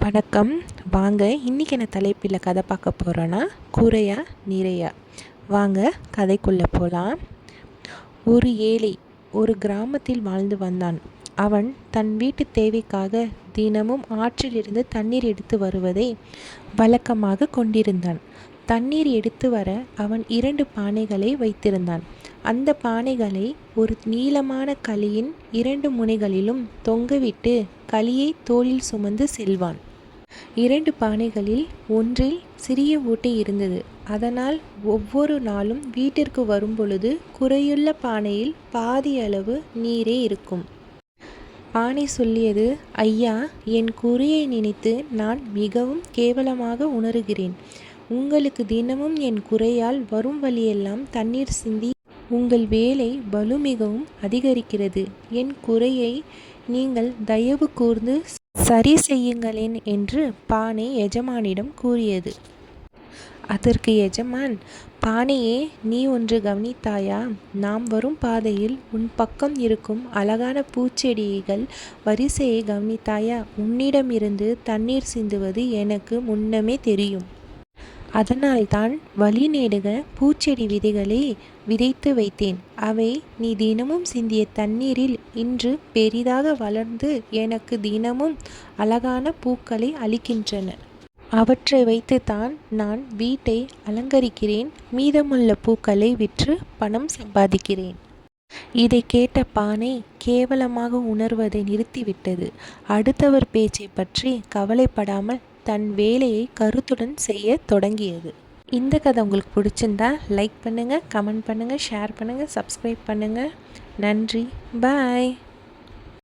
வணக்கம். வாங்க இன்றைக்கி என்ன தலைப்பில் கதை பார்க்க போகிறோன்னா, குறையா நிறையா. வாங்க கதைக்குள்ளே போகலாம். ஒரு ஏழை ஒரு கிராமத்தில் வாழ்ந்து வந்தான். அவன் தன் வீட்டு தேவைக்காக தினமும் ஆற்றிலிருந்து தண்ணீர் எடுத்து வருவதை வழக்கமாக கொண்டிருந்தான். தண்ணீர் எடுத்து வர அவன் 2 பானைகளை வைத்திருந்தான். அந்த பானைகளை ஒரு நீளமான களியின் 2 முனைகளிலும் தொங்கவிட்டு களியை தோளில் சுமந்து செல்வான். 2 பானைகளில் ஒன்றில் சிறிய ஓட்டை இருந்தது. அதனால் ஒவ்வொரு நாளும் வீட்டிற்கு வரும்பொழுது குறையுள்ள பானையில் பாதி அளவு நீரே இருக்கும். பானை சொல்லியது, ஐயா, என் குறையை நினைத்து நான் மிகவும் கேவலமாக உணர்கிறேன். உங்களுக்கு தினமும் என் குறையால் வரும் வழியெல்லாம் தண்ணீர் சிந்தி உங்கள் வேலை பளு மிகவும் அதிகரிக்கிறது. என் குறையை நீங்கள் தயவு கூர்ந்து சரி செய்யுங்களேன் என்று பானை எஜமானிடம் கூறியது. அதற்கு எஜமான், பானையே, நீ ஒன்று கவனித்தாயா? நாம் வரும் பாதையில் உன் பக்கம் இருக்கும் அழகான பூச்செடிகள் வரிசையை கவனித்தாயா? உன்னிடமிருந்து தண்ணீர் சிந்துவது எனக்கு முன்னமே தெரியும். அதனால்தான் வழி நெடுக பூச்செடி விதைகளை விதைத்து வைத்தேன். அவை நீ தினமும் சிந்திய தண்ணீரில் இன்று பெரிதாக வளர்ந்து எனக்கு தினமும் அழகான பூக்களை அளிக்கின்றன. அவற்றை வைத்துத்தான் நான் வீட்டை அலங்கரிக்கிறேன். மீதமுள்ள பூக்களை விற்று பணம் சம்பாதிக்கிறேன். இதை கேட்ட பானை கேவலமாக உணர்வதை நிறுத்திவிட்டது. அடுத்தவர் பேச்சை பற்றி கவலைப்படாமல் தன் வேலையை கருத்துடன் செய்ய தொடங்கியது. இந்த கதை உங்களுக்கு பிடிச்சிருந்தா லைக் பண்ணுங்கள், கமெண்ட் பண்ணுங்கள், ஷேர் பண்ணுங்கள், சப்ஸ்கிரைப் பண்ணுங்கள். நன்றி. பாய்.